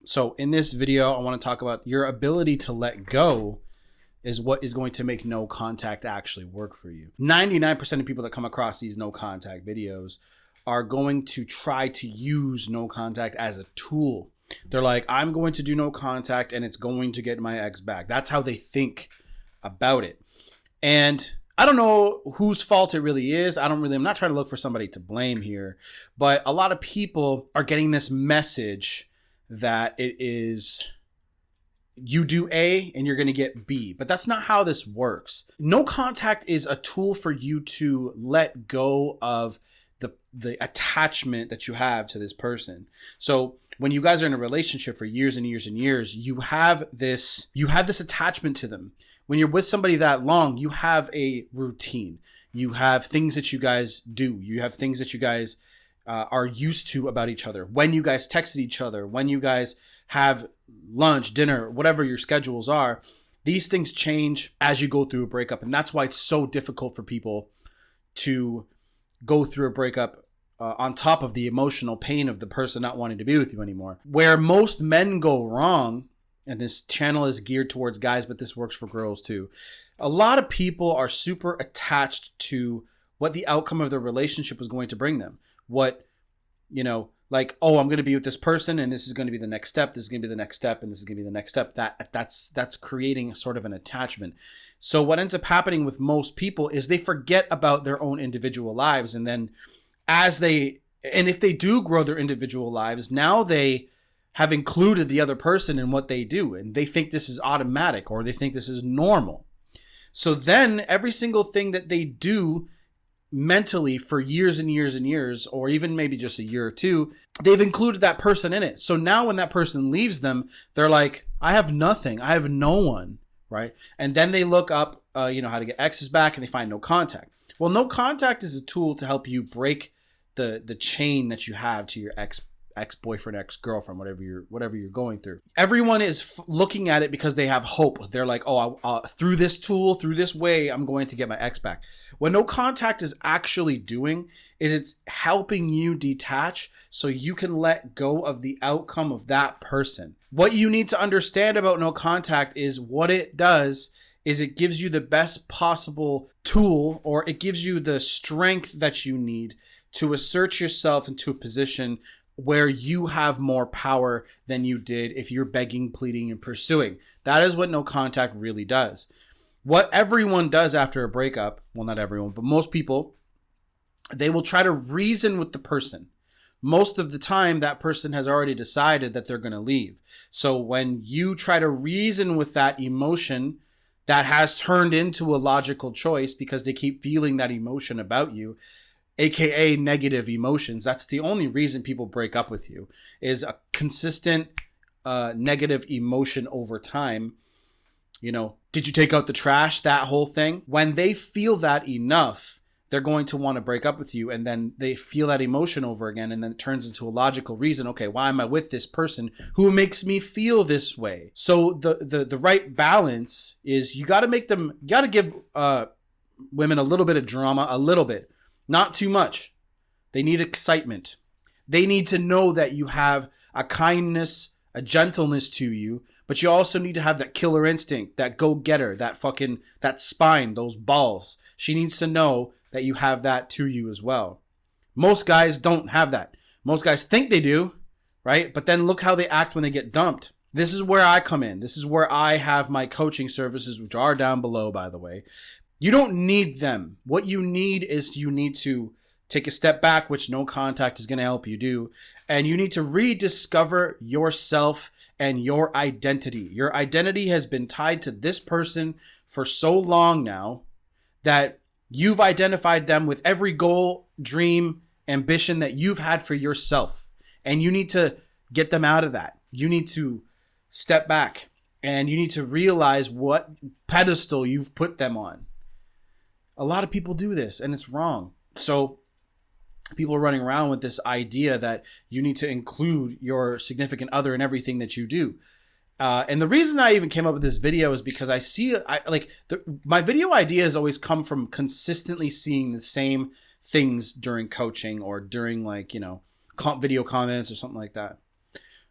So in this video, I want to talk about your ability to let go is what is going to make no contact actually work for you. 99% of people that come across these no contact videos are going to try to use no contact as a tool. They're like, I'm going to do no contact and it's going to get my ex back. That's how they think about it. And I don't know whose fault it really is. I'm not trying to look for somebody to blame here, but a lot of people are getting this message that it is you do A and you're going to get B, but that's not how this works. No contact is a tool for you to let go of the attachment that you have to this person. So when you guys are in a relationship for years and years and years, you have this attachment to them. When you're with somebody that long, you have a routine. You have things that you guys do. You have things that you guys are used to about each other. When you guys texted each other, when you guys have lunch, dinner, whatever your schedules are, these things change as you go through a breakup. And that's why it's so difficult for people to go through a breakup on top of the emotional pain of the person not wanting to be with you anymore. Where most men go wrong, and this channel is geared towards guys, but this works for girls too. A lot of people are super attached to what the outcome of their relationship was going to bring them. What, like, oh, I'm going to be with this person and this is going to be the next step. This is going to be the next step. And this is going to be the next step. That's creating sort of an attachment. So what ends up happening with most people is they forget about their own individual lives. And then if they do grow their individual lives, now they have included the other person in what they do. And they think this is automatic or they think this is normal. So then every single thing that they do mentally for years and years and years, or even maybe just a year or two, they've included that person in it. So now when that person leaves them, they're like, I have nothing. I have no one, right? And then they look up, how to get exes back, and they find no contact. Well, no contact is a tool to help you break the chain that you have to your ex-boyfriend, ex-girlfriend, whatever you're going through. Everyone is looking at it because they have hope. They're like, through this tool, through this way, I'm going to get my ex back. What no contact is actually doing is it's helping you detach so you can let go of the outcome of that person. What you need to understand about no contact is what it does is it gives you the best possible tool, or it gives you the strength that you need to assert yourself into a position where you have more power than you did if you're begging, pleading, and pursuing. That is what no contact really does. What everyone does after a breakup, well, not everyone, but most people, they will try to reason with the person. Most of the time, that person has already decided that they're going to leave. So when you try to reason with that emotion that has turned into a logical choice because they keep feeling that emotion about you, AKA negative emotions. That's the only reason people break up with you, is a consistent negative emotion over time. Did you take out the trash? That whole thing. When they feel that enough, they're going to want to break up with you. And then they feel that emotion over again. And then it turns into a logical reason. Okay, why am I with this person who makes me feel this way? So the right balance is you got to give women a little bit of drama, a little bit. Not too much. They need excitement. They need to know that you have a kindness, a gentleness to you, but you also need to have that killer instinct, that go-getter, that spine, those balls. She needs to know that you have that to you as well. Most guys don't have that. Most guys think they do, right? But then look how they act when they get dumped. This is where I come in. This is where I have my coaching services, which are down below, by the way. You don't need them. What you need is you need to take a step back, which no contact is going to help you do. And you need to rediscover yourself and your identity. Your identity has been tied to this person for so long now that you've identified them with every goal, dream, ambition that you've had for yourself. And you need to get them out of that. You need to step back and you need to realize what pedestal you've put them on. A lot of people do this and it's wrong. So people are running around with this idea that you need to include your significant other in everything that you do. And the reason I even came up with this video is because my video ideas always come from consistently seeing the same things during coaching or during video comments or something like that.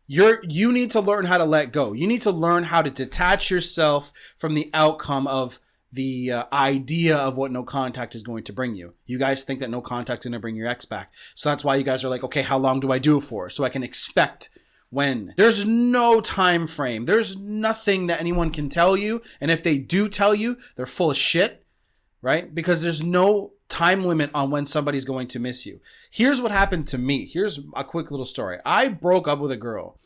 You need to learn how to let go. You need to learn how to detach yourself from the outcome of the idea of what no contact is going to bring you. You guys think that no contact is going to bring your ex back. So that's why you guys are like, okay, how long do I do it for? So I can expect when. There's no time frame. There's nothing that anyone can tell you. And if they do tell you, they're full of shit, right? Because there's no time limit on when somebody's going to miss you. Here's what happened to me. Here's a quick little story. I broke up with a girl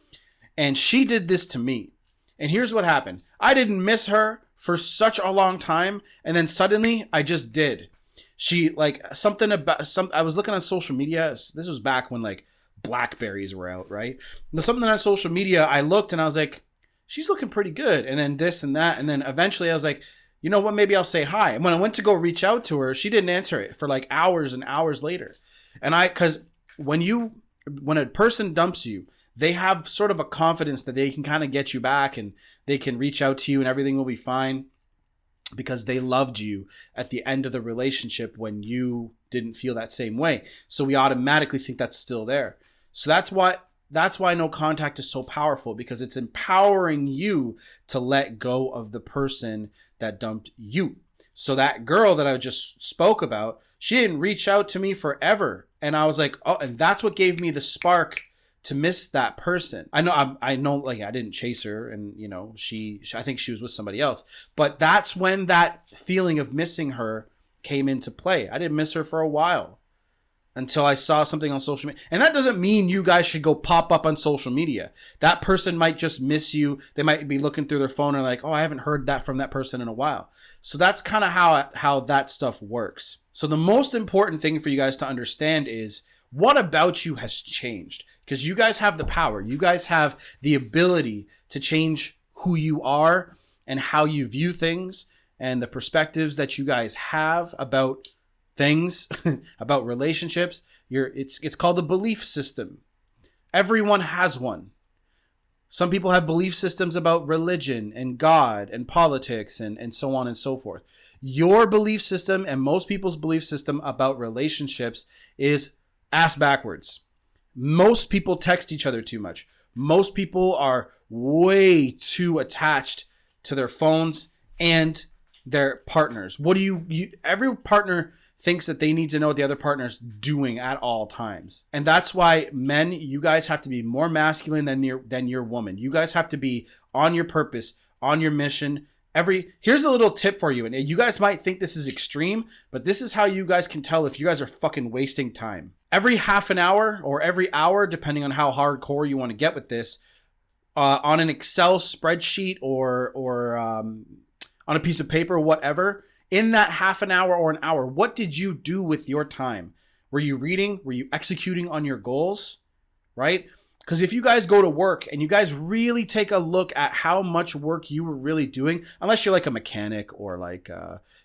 and she did this to me. And here's what happened. I didn't miss her for such a long time, and then suddenly I just did. She like something about some. I was looking on social media. This was back when like Blackberries were out, right? And something on social media. I looked and I was like, she's looking pretty good. And then this and that, and then eventually I was like, you know what? Maybe I'll say hi. And when I went to go reach out to her, she didn't answer it for like hours and hours later. And because when a person dumps you, they have sort of a confidence that they can kind of get you back and they can reach out to you and everything will be fine because they loved you at the end of the relationship when you didn't feel that same way. So we automatically think that's still there. So that's why no contact is so powerful, because it's empowering you to let go of the person that dumped you. So that girl that I just spoke about, she didn't reach out to me forever. And I was like, oh, and that's what gave me the spark to miss that person. I know, like I didn't chase her, and you know, I think she was with somebody else. But that's when that feeling of missing her came into play. I didn't miss her for a while until I saw something on social media. And that doesn't mean you guys should go pop up on social media. That person might just miss you. They might be looking through their phone and like, oh, I haven't heard that from that person in a while. So that's kind of how that stuff works. So the most important thing for you guys to understand is, what about you has changed? Because you guys have the power. You guys have the ability to change who you are and how you view things and the perspectives that you guys have about things, about relationships. It's called a belief system. Everyone has one. Some people have belief systems about religion and God and politics and so on and so forth. Your belief system and most people's belief system about relationships is ass backwards. Most people text each other too much. Most people are way too attached to their phones and their partners. Every partner thinks that they need to know what the other partner's doing at all times. And that's why men, you guys have to be more masculine than your woman. You guys have to be on your purpose, on your mission. Here's a little tip for you. And you guys might think this is extreme, but this is how you guys can tell if you guys are fucking wasting time. Every half an hour or every hour, depending on how hardcore you want to get with this, on an Excel spreadsheet or on a piece of paper, whatever, in that half an hour or an hour, what did you do with your time? Were you reading? Were you executing on your goals? Right? Because if you guys go to work and you guys really take a look at how much work you were really doing, unless you're like a mechanic or like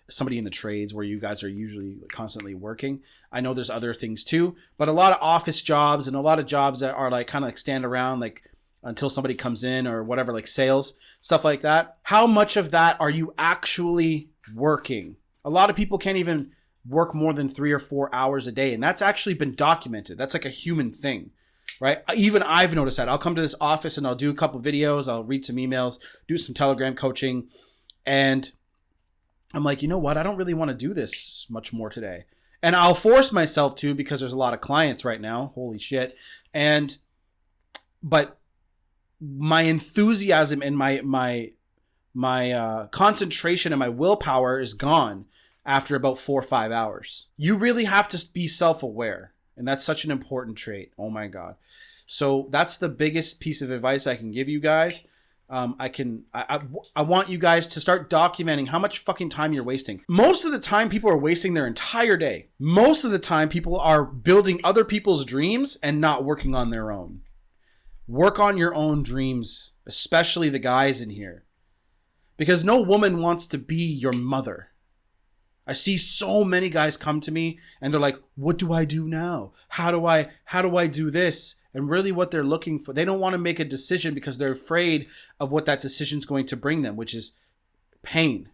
somebody in the trades where you guys are usually constantly working. I know there's other things too, but a lot of office jobs and a lot of jobs that are like kind of like stand around like until somebody comes in or whatever, like sales, stuff like that. How much of that are you actually working? A lot of people can't even work more than 3 or 4 hours a day. And that's actually been documented. That's like a human thing. Right? Even I've noticed that. I'll come to this office and I'll do a couple videos. I'll read some emails, do some Telegram coaching. And I'm like, you know what? I don't really want to do this much more today. And I'll force myself to because there's a lot of clients right now. Holy shit. But my enthusiasm and my concentration and my willpower is gone after about 4 or 5 hours. You really have to be self-aware. And that's such an important trait. Oh my God. So that's the biggest piece of advice I can give you guys. I want you guys to start documenting how much fucking time you're wasting. Most of the time people are wasting their entire day. Most of the time people are building other people's dreams and not working on their own. Work on your own dreams, especially the guys in here. Because no woman wants to be your mother. I see so many guys come to me and they're like, what do I do now? How do I do this? And really what they're looking for, they don't want to make a decision because they're afraid of what that decision is going to bring them, which is pain.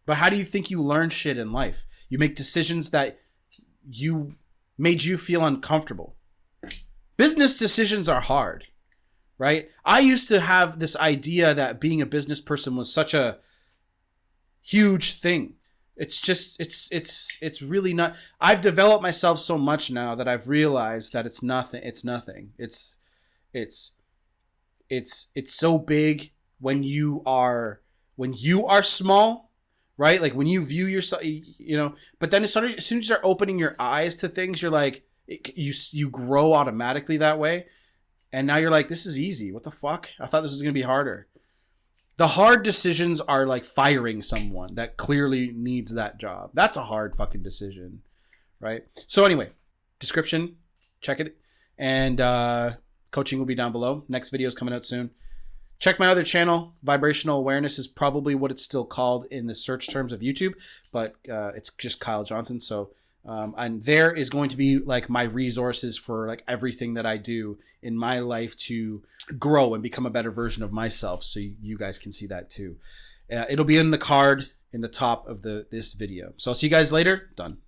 But how do you think you learn shit in life? You make decisions that made you feel uncomfortable. Business decisions are hard, right? I used to have this idea that being a business person was such a huge thing. It's just it's really not. I've developed myself so much now that I've realized that it's nothing. It's so big when you are small, right? Like when you view yourself, but then as soon as you start opening your eyes to things, you're like, you grow automatically that way. And now you're like, this is easy. What the fuck? I thought this was going to be harder. The hard decisions are like firing someone that clearly needs that job. That's a hard fucking decision, right? So anyway, description, check it. And coaching will be down below. Next video is coming out soon. Check my other channel. Vibrational Awareness is probably what it's still called in the search terms of YouTube, but it's just Kyle Johnson. So and there is going to be like my resources for like everything that I do in my life to grow and become a better version of myself. So you guys can see that too. It'll be in the card in the top of this video. So I'll see you guys later. Done.